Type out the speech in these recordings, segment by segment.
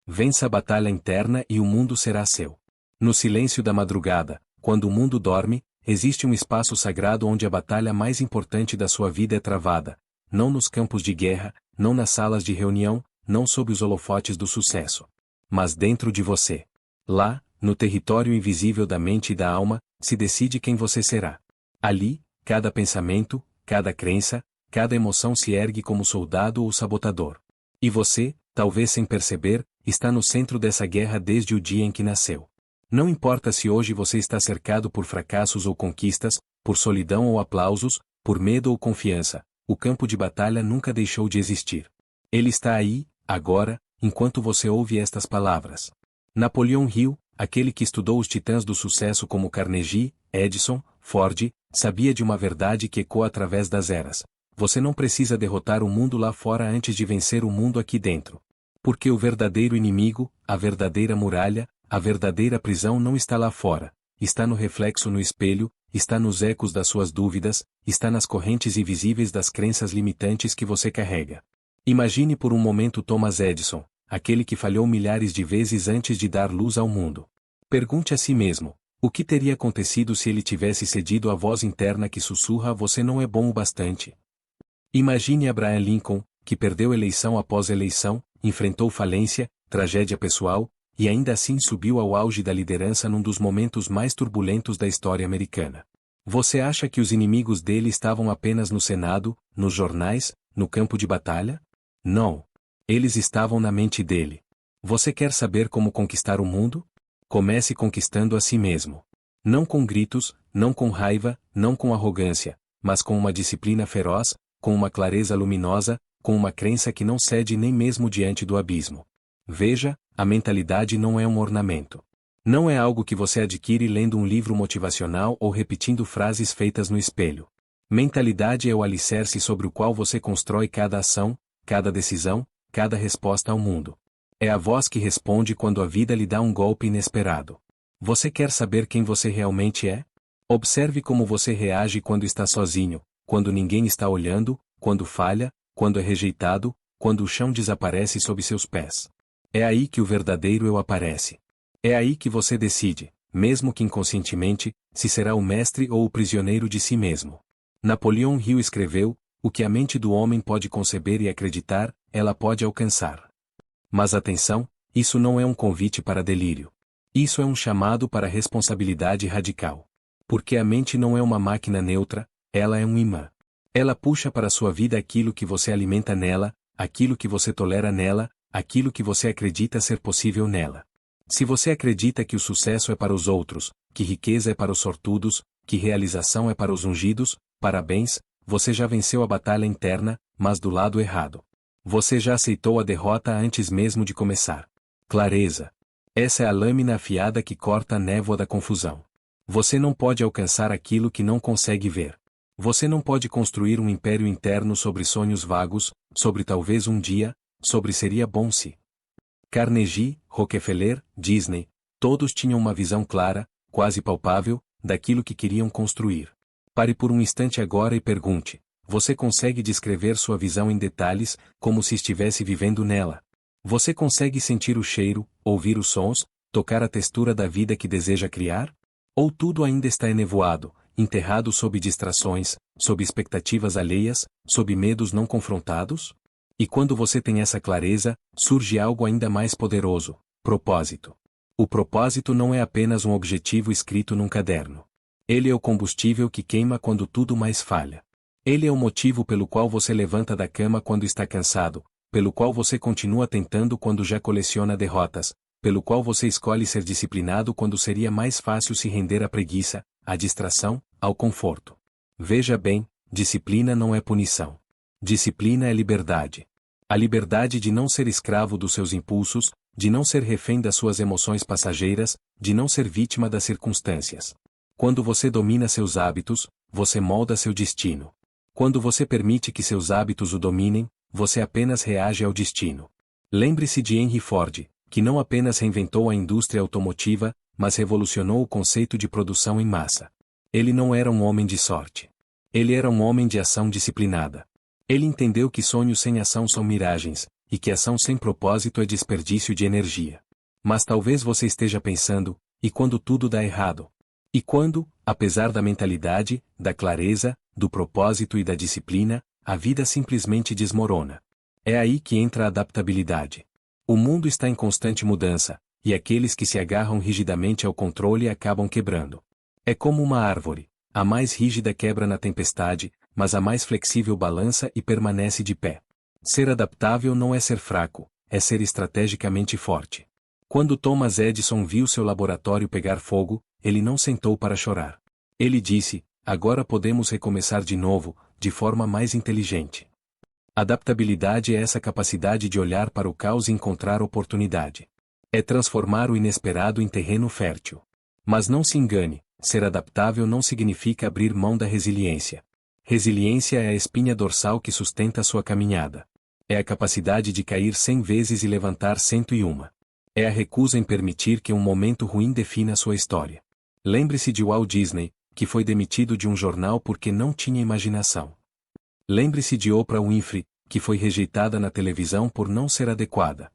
Vença a batalha interna e o mundo será seu. No silêncio da madrugada, quando o mundo dorme, existe um espaço sagrado onde a batalha mais importante da sua vida é travada, não nos campos de guerra, não nas salas de reunião, não sob os holofotes do sucesso. Mas dentro de você. Lá, no território invisível da mente e da alma, se decide quem você será. Ali, cada pensamento, cada crença, cada emoção se ergue como soldado ou sabotador. E você, talvez sem perceber, está no centro dessa guerra desde o dia em que nasceu. Não importa se hoje você está cercado por fracassos ou conquistas, por solidão ou aplausos, por medo ou confiança, o campo de batalha nunca deixou de existir. Ele está aí, agora, enquanto você ouve estas palavras. Napoleão Hill, aquele que estudou os titãs do sucesso como Carnegie, Edison, Ford, sabia de uma verdade que ecoa através das eras. Você não precisa derrotar o mundo lá fora antes de vencer o mundo aqui dentro. Porque o verdadeiro inimigo, a verdadeira muralha, a verdadeira prisão não está lá fora, está no reflexo no espelho, está nos ecos das suas dúvidas, está nas correntes invisíveis das crenças limitantes que você carrega. Imagine por um momento Thomas Edison, aquele que falhou milhares de vezes antes de dar luz ao mundo. Pergunte a si mesmo, o que teria acontecido se ele tivesse cedido à voz interna que sussurra "você não é bom o bastante"? Imagine Abraham Lincoln, que perdeu eleição após eleição, enfrentou falência, tragédia pessoal, e ainda assim subiu ao auge da liderança num dos momentos mais turbulentos da história americana. Você acha que os inimigos dele estavam apenas no Senado, nos jornais, no campo de batalha? Não. Eles estavam na mente dele. Você quer saber como conquistar o mundo? Comece conquistando a si mesmo. Não com gritos, não com raiva, não com arrogância, mas com uma disciplina feroz, com uma clareza luminosa, com uma crença que não cede nem mesmo diante do abismo. Veja, a mentalidade não é um ornamento. Não é algo que você adquire lendo um livro motivacional ou repetindo frases feitas no espelho. Mentalidade é o alicerce sobre o qual você constrói cada ação, cada decisão, cada resposta ao mundo. É a voz que responde quando a vida lhe dá um golpe inesperado. Você quer saber quem você realmente é? Observe como você reage quando está sozinho, quando ninguém está olhando, quando falha, quando é rejeitado, quando o chão desaparece sob seus pés. É aí que o verdadeiro eu aparece. É aí que você decide, mesmo que inconscientemente, se será o mestre ou o prisioneiro de si mesmo. Napoleão Hill escreveu, o que a mente do homem pode conceber e acreditar, ela pode alcançar. Mas atenção, isso não é um convite para delírio. Isso é um chamado para responsabilidade radical. Porque a mente não é uma máquina neutra, ela é um imã. Ela puxa para sua vida aquilo que você alimenta nela, aquilo que você tolera nela, aquilo que você acredita ser possível nela. Se você acredita que o sucesso é para os outros, que riqueza é para os sortudos, que realização é para os ungidos, parabéns, você já venceu a batalha interna, mas do lado errado. Você já aceitou a derrota antes mesmo de começar. Clareza. Essa é a lâmina afiada que corta a névoa da confusão. Você não pode alcançar aquilo que não consegue ver. Você não pode construir um império interno sobre sonhos vagos, sobre talvez um dia, sobre seria bom se. Carnegie, Rockefeller, Disney, todos tinham uma visão clara, quase palpável, daquilo que queriam construir. Pare por um instante agora e pergunte: você consegue descrever sua visão em detalhes, como se estivesse vivendo nela? Você consegue sentir o cheiro, ouvir os sons, tocar a textura da vida que deseja criar? Ou tudo ainda está enevoado, enterrado sob distrações, sob expectativas alheias, sob medos não confrontados? E quando você tem essa clareza, surge algo ainda mais poderoso: propósito. O propósito não é apenas um objetivo escrito num caderno. Ele é o combustível que queima quando tudo mais falha. Ele é o motivo pelo qual você levanta da cama quando está cansado, pelo qual você continua tentando quando já coleciona derrotas, pelo qual você escolhe ser disciplinado quando seria mais fácil se render à preguiça, à distração, ao conforto. Veja bem, disciplina não é punição. Disciplina é liberdade. A liberdade de não ser escravo dos seus impulsos, de não ser refém das suas emoções passageiras, de não ser vítima das circunstâncias. Quando você domina seus hábitos, você molda seu destino. Quando você permite que seus hábitos o dominem, você apenas reage ao destino. Lembre-se de Henry Ford, que não apenas reinventou a indústria automotiva, mas revolucionou o conceito de produção em massa. Ele não era um homem de sorte. Ele era um homem de ação disciplinada. Ele entendeu que sonhos sem ação são miragens, e que ação sem propósito é desperdício de energia. Mas talvez você esteja pensando, e quando tudo dá errado? E quando, apesar da mentalidade, da clareza, do propósito e da disciplina, a vida simplesmente desmorona? É aí que entra a adaptabilidade. O mundo está em constante mudança, e aqueles que se agarram rigidamente ao controle acabam quebrando. É como uma árvore. A mais rígida quebra na tempestade, mas a mais flexível balança e permanece de pé. Ser adaptável não é ser fraco, é ser estrategicamente forte. Quando Thomas Edison viu seu laboratório pegar fogo, ele não sentou para chorar. Ele disse: agora podemos recomeçar de novo, de forma mais inteligente. Adaptabilidade é essa capacidade de olhar para o caos e encontrar oportunidade. É transformar o inesperado em terreno fértil. Mas não se engane, ser adaptável não significa abrir mão da resiliência. Resiliência é a espinha dorsal que sustenta sua caminhada. É a capacidade de cair 100 vezes e levantar 101. É a recusa em permitir que um momento ruim defina sua história. Lembre-se de Walt Disney, que foi demitido de um jornal porque não tinha imaginação. Lembre-se de Oprah Winfrey, que foi rejeitada na televisão por não ser adequada.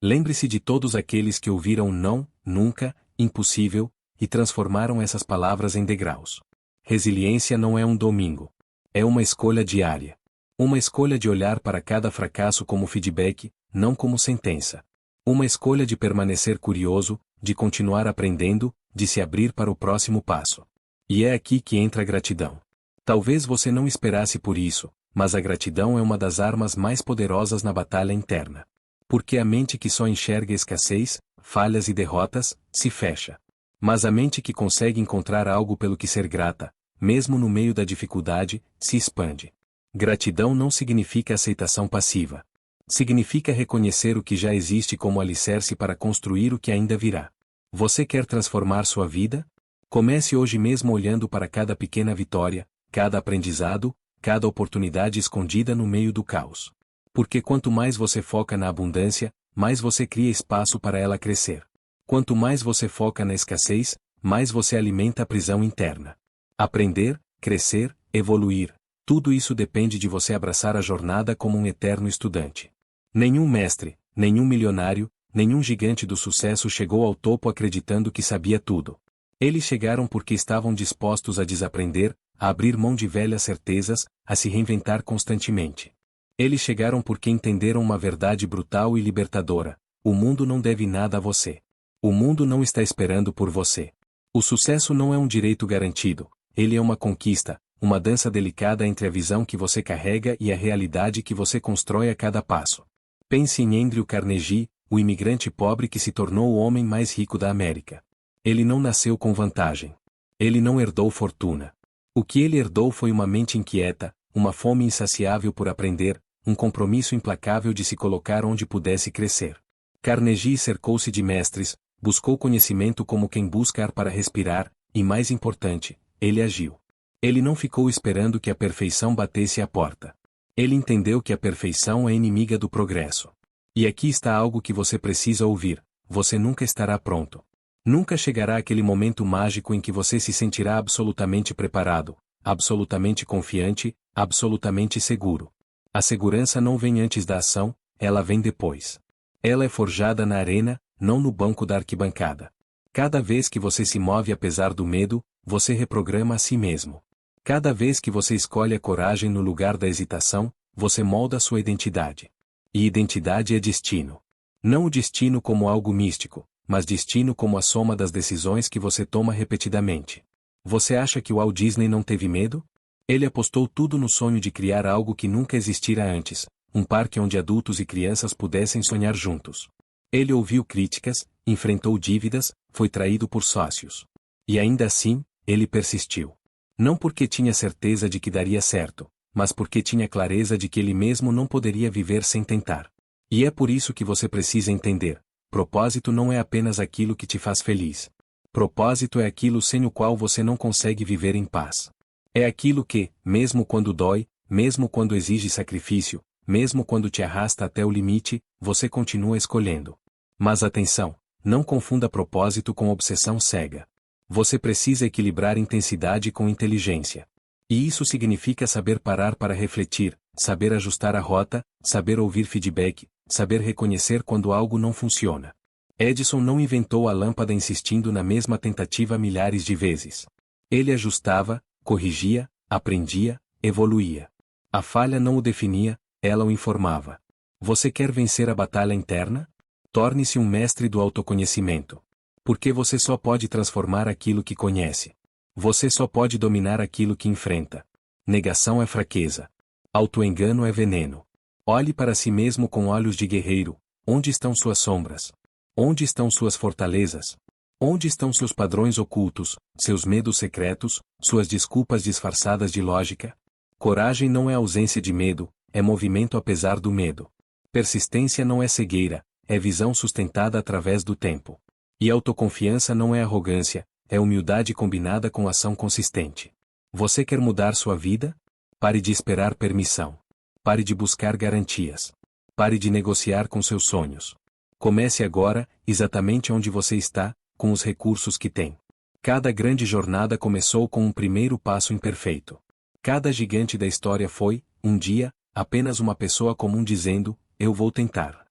Lembre-se de todos aqueles que ouviram não, nunca, impossível, e transformaram essas palavras em degraus. Resiliência não é um domingo. É uma escolha diária. Uma escolha de olhar para cada fracasso como feedback, não como sentença. Uma escolha de permanecer curioso, de continuar aprendendo, de se abrir para o próximo passo. E é aqui que entra a gratidão. Talvez você não esperasse por isso, mas a gratidão é uma das armas mais poderosas na batalha interna. Porque a mente que só enxerga escassez, falhas e derrotas, se fecha. Mas a mente que consegue encontrar algo pelo que ser grata, mesmo no meio da dificuldade, se expande. Gratidão não significa aceitação passiva. Significa reconhecer o que já existe como alicerce para construir o que ainda virá. Você quer transformar sua vida? Comece hoje mesmo olhando para cada pequena vitória, cada aprendizado, cada oportunidade escondida no meio do caos. Porque quanto mais você foca na abundância, mais você cria espaço para ela crescer. Quanto mais você foca na escassez, mais você alimenta a prisão interna. Aprender, crescer, evoluir, tudo isso depende de você abraçar a jornada como um eterno estudante. Nenhum mestre, nenhum milionário, nenhum gigante do sucesso chegou ao topo acreditando que sabia tudo. Eles chegaram porque estavam dispostos a desaprender, a abrir mão de velhas certezas, a se reinventar constantemente. Eles chegaram porque entenderam uma verdade brutal e libertadora: o mundo não deve nada a você. O mundo não está esperando por você. O sucesso não é um direito garantido, ele é uma conquista, uma dança delicada entre a visão que você carrega e a realidade que você constrói a cada passo. Pense em Andrew Carnegie, o imigrante pobre que se tornou o homem mais rico da América. Ele não nasceu com vantagem. Ele não herdou fortuna. O que ele herdou foi uma mente inquieta, uma fome insaciável por aprender, um compromisso implacável de se colocar onde pudesse crescer. Carnegie cercou-se de mestres, buscou conhecimento como quem busca ar para respirar, e mais importante, ele agiu. Ele não ficou esperando que a perfeição batesse à porta. Ele entendeu que a perfeição é inimiga do progresso. E aqui está algo que você precisa ouvir: você nunca estará pronto. Nunca chegará aquele momento mágico em que você se sentirá absolutamente preparado, absolutamente confiante, absolutamente seguro. A segurança não vem antes da ação, ela vem depois. Ela é forjada na arena, não no banco da arquibancada. Cada vez que você se move apesar do medo, você reprograma a si mesmo. Cada vez que você escolhe a coragem no lugar da hesitação, você molda sua identidade. E identidade é destino. Não o destino como algo místico, mas destino como a soma das decisões que você toma repetidamente. Você acha que Walt Disney não teve medo? Ele apostou tudo no sonho de criar algo que nunca existira antes, um parque onde adultos e crianças pudessem sonhar juntos. Ele ouviu críticas, enfrentou dívidas, foi traído por sócios. E ainda assim, ele persistiu. Não porque tinha certeza de que daria certo, mas porque tinha clareza de que ele mesmo não poderia viver sem tentar. E é por isso que você precisa entender: propósito não é apenas aquilo que te faz feliz. Propósito é aquilo sem o qual você não consegue viver em paz. É aquilo que, mesmo quando dói, mesmo quando exige sacrifício, mesmo quando te arrasta até o limite, você continua escolhendo. Mas atenção, não confunda propósito com obsessão cega. Você precisa equilibrar intensidade com inteligência. E isso significa saber parar para refletir: saber ajustar a rota, saber ouvir feedback, saber reconhecer quando algo não funciona. Edison não inventou a lâmpada insistindo na mesma tentativa milhares de vezes. Ele ajustava, corrigia, aprendia, evoluía. A falha não o definia, ela o informava. Você quer vencer a batalha interna? Torne-se um mestre do autoconhecimento. Porque você só pode transformar aquilo que conhece. Você só pode dominar aquilo que enfrenta. Negação é fraqueza. Autoengano é veneno. Olhe para si mesmo com olhos de guerreiro. Onde estão suas sombras? Onde estão suas fortalezas? Onde estão seus padrões ocultos, seus medos secretos, suas desculpas disfarçadas de lógica? Coragem não é ausência de medo, é movimento apesar do medo. Persistência não é cegueira, é visão sustentada através do tempo. E autoconfiança não é arrogância, é humildade combinada com ação consistente. Você quer mudar sua vida? Pare de esperar permissão. Pare de buscar garantias. Pare de negociar com seus sonhos. Comece agora, exatamente onde você está, com os recursos que tem. Cada grande jornada começou com um primeiro passo imperfeito. Cada gigante da história foi, um dia, apenas uma pessoa comum dizendo, eu vou tentar.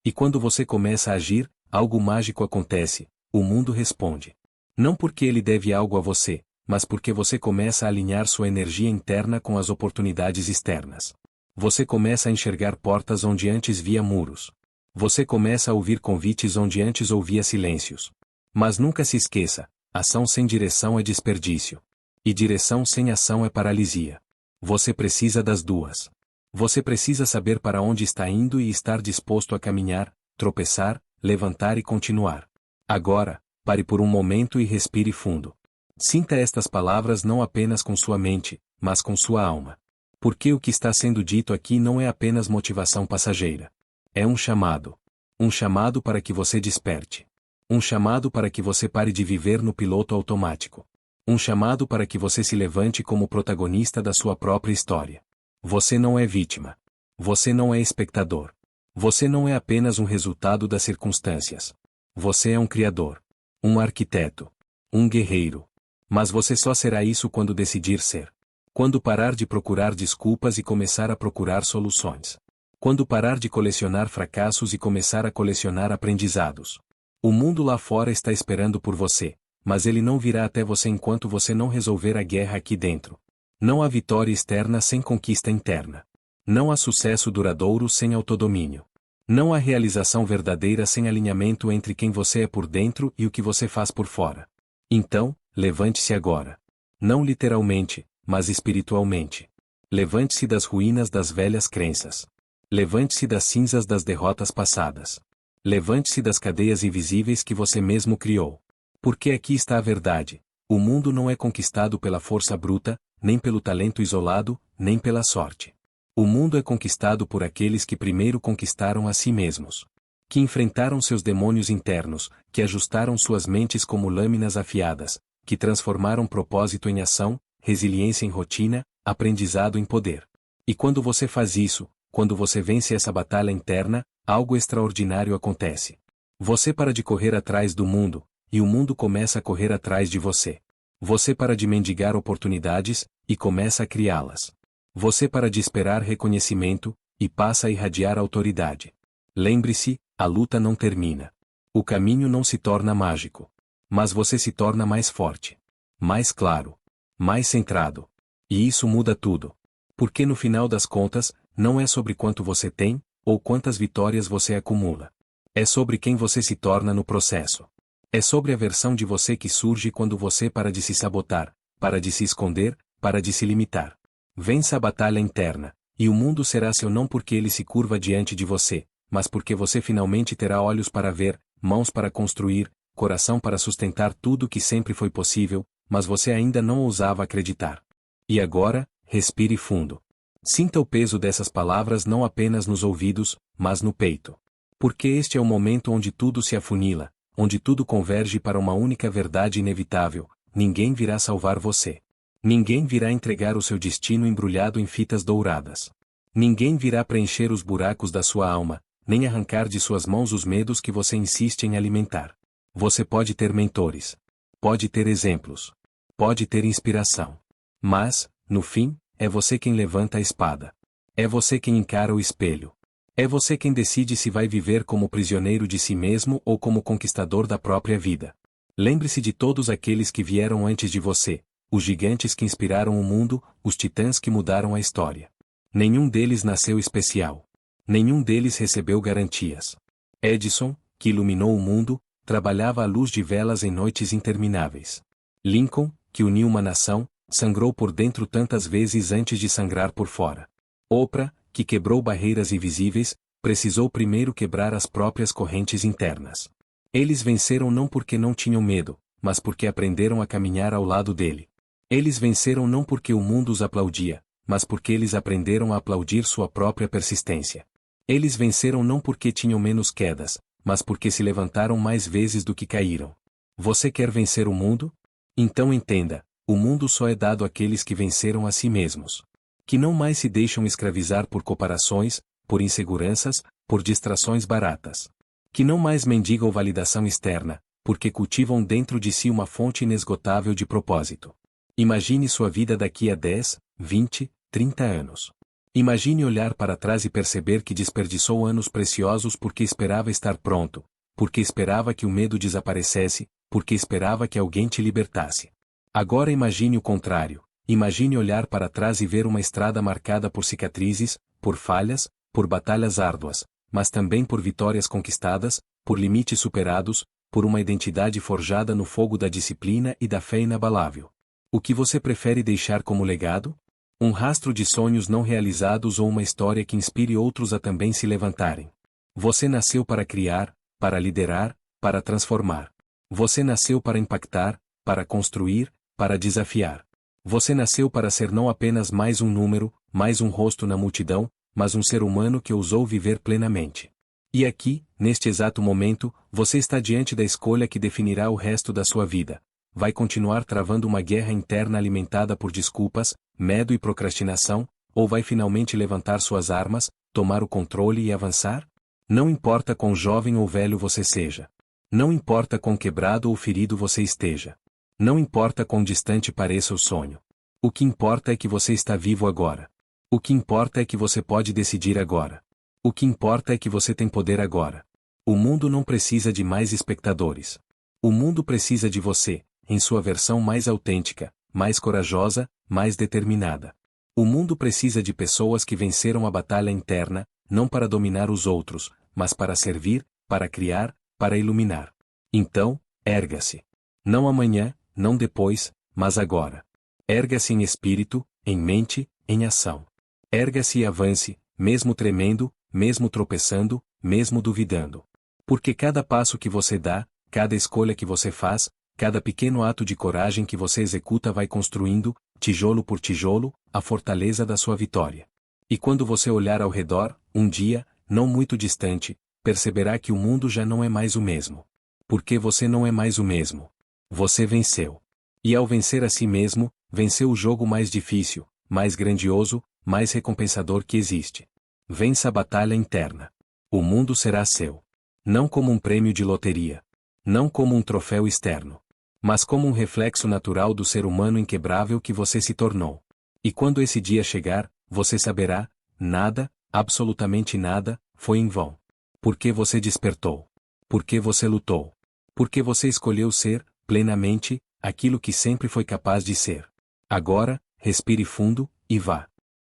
E quando você começa a agir, algo mágico acontece, o mundo responde. Não porque ele deve algo a você, mas porque você começa a alinhar sua energia interna com as oportunidades externas. Você começa a enxergar portas onde antes via muros. Você começa a ouvir convites onde antes ouvia silêncios. Mas nunca se esqueça, ação sem direção é desperdício. E direção sem ação é paralisia. Você precisa das duas. Você precisa saber para onde está indo e estar disposto a caminhar, tropeçar, levantar e continuar. Agora, pare por um momento e respire fundo. Sinta estas palavras não apenas com sua mente, mas com sua alma. Porque o que está sendo dito aqui não é apenas motivação passageira. É um chamado. Um chamado para que você desperte. Um chamado para que você pare de viver no piloto automático. Um chamado para que você se levante como protagonista da sua própria história. Você não é vítima. Você não é espectador. Você não é apenas um resultado das circunstâncias. Você é um criador. Um arquiteto. Um guerreiro. Mas você só será isso quando decidir ser. Quando parar de procurar desculpas e começar a procurar soluções. Quando parar de colecionar fracassos e começar a colecionar aprendizados. O mundo lá fora está esperando por você, mas ele não virá até você enquanto você não resolver a guerra aqui dentro. Não há vitória externa sem conquista interna. Não há sucesso duradouro sem autodomínio. Não há realização verdadeira sem alinhamento entre quem você é por dentro e o que você faz por fora. Então, levante-se agora. Não literalmente, mas espiritualmente. Levante-se das ruínas das velhas crenças. Levante-se das cinzas das derrotas passadas. Levante-se das cadeias invisíveis que você mesmo criou. Porque aqui está a verdade. O mundo não é conquistado pela força bruta, nem pelo talento isolado, nem pela sorte. O mundo é conquistado por aqueles que primeiro conquistaram a si mesmos. Que enfrentaram seus demônios internos, que ajustaram suas mentes como lâminas afiadas, que transformaram propósito em ação, resiliência em rotina, aprendizado em poder. E quando você faz isso, quando você vence essa batalha interna, algo extraordinário acontece. Você para de correr atrás do mundo, e o mundo começa a correr atrás de você. Você para de mendigar oportunidades, e começa a criá-las. Você para de esperar reconhecimento, e passa a irradiar autoridade. Lembre-se, a luta não termina. O caminho não se torna mágico. Mas você se torna mais forte. Mais claro. Mais centrado. E isso muda tudo. Porque no final das contas, não é sobre quanto você tem, ou quantas vitórias você acumula. É sobre quem você se torna no processo. É sobre a versão de você que surge quando você para de se sabotar, para de se esconder, para de se limitar. Vença a batalha interna, e o mundo será seu não porque ele se curva diante de você, mas porque você finalmente terá olhos para ver, mãos para construir, coração para sustentar tudo que sempre foi possível, mas você ainda não ousava acreditar. E agora, respire fundo. Sinta o peso dessas palavras não apenas nos ouvidos, mas no peito. Porque este é o momento onde tudo se afunila, onde tudo converge para uma única verdade inevitável: ninguém virá salvar você. Ninguém virá entregar o seu destino embrulhado em fitas douradas. Ninguém virá preencher os buracos da sua alma, nem arrancar de suas mãos os medos que você insiste em alimentar. Você pode ter mentores. Pode ter exemplos. Pode ter inspiração. Mas, no fim, é você quem levanta a espada. É você quem encara o espelho. É você quem decide se vai viver como prisioneiro de si mesmo ou como conquistador da própria vida. Lembre-se de todos aqueles que vieram antes de você, os gigantes que inspiraram o mundo, os titãs que mudaram a história. Nenhum deles nasceu especial. Nenhum deles recebeu garantias. Edison, que iluminou o mundo, trabalhava à luz de velas em noites intermináveis. Lincoln, que uniu uma nação, sangrou por dentro tantas vezes antes de sangrar por fora. Oprah, que quebrou barreiras invisíveis, precisou primeiro quebrar as próprias correntes internas. Eles venceram não porque não tinham medo, mas porque aprenderam a caminhar ao lado dele. Eles venceram não porque o mundo os aplaudia, mas porque eles aprenderam a aplaudir sua própria persistência. Eles venceram não porque tinham menos quedas, mas porque se levantaram mais vezes do que caíram. Você quer vencer o mundo? Então entenda, o mundo só é dado àqueles que venceram a si mesmos. Que não mais se deixam escravizar por comparações, por inseguranças, por distrações baratas. Que não mais mendigam validação externa, porque cultivam dentro de si uma fonte inesgotável de propósito. Imagine sua vida daqui a 10, 20, 30 anos. Imagine olhar para trás e perceber que desperdiçou anos preciosos porque esperava estar pronto, porque esperava que o medo desaparecesse, porque esperava que alguém te libertasse. Agora imagine o contrário. Imagine olhar para trás e ver uma estrada marcada por cicatrizes, por falhas, por batalhas árduas, mas também por vitórias conquistadas, por limites superados, por uma identidade forjada no fogo da disciplina e da fé inabalável. O que você prefere deixar como legado? Um rastro de sonhos não realizados ou uma história que inspire outros a também se levantarem? Você nasceu para criar, para liderar, para transformar. Você nasceu para impactar, para construir, para desafiar. Você nasceu para ser não apenas mais um número, mais um rosto na multidão, mas um ser humano que ousou viver plenamente. E aqui, neste exato momento, você está diante da escolha que definirá o resto da sua vida. Vai continuar travando uma guerra interna alimentada por desculpas, medo e procrastinação, ou vai finalmente levantar suas armas, tomar o controle e avançar? Não importa quão jovem ou velho você seja. Não importa quão quebrado ou ferido você esteja. Não importa quão distante pareça o sonho. O que importa é que você está vivo agora. O que importa é que você pode decidir agora. O que importa é que você tem poder agora. O mundo não precisa de mais espectadores. O mundo precisa de você, em sua versão mais autêntica, mais corajosa, mais determinada. O mundo precisa de pessoas que venceram a batalha interna, não para dominar os outros, mas para servir, para criar, para iluminar. Então, erga-se. Não amanhã, não depois, mas agora. Erga-se em espírito, em mente, em ação. Erga-se e avance, mesmo tremendo, mesmo tropeçando, mesmo duvidando. Porque cada passo que você dá, cada escolha que você faz, cada pequeno ato de coragem que você executa vai construindo, tijolo por tijolo, a fortaleza da sua vitória. E quando você olhar ao redor, um dia, não muito distante, perceberá que o mundo já não é mais o mesmo. Porque você não é mais o mesmo. Você venceu. E ao vencer a si mesmo, venceu o jogo mais difícil, mais grandioso, mais recompensador que existe. Vença a batalha interna. O mundo será seu. Não como um prêmio de loteria. Não como um troféu externo. Mas como um reflexo natural do ser humano inquebrável que você se tornou. E quando esse dia chegar, você saberá, nada, absolutamente nada, foi em vão. Porque você despertou. Porque você lutou. Porque você escolheu ser, plenamente, aquilo que sempre foi capaz de ser. Agora, respire fundo, e vá.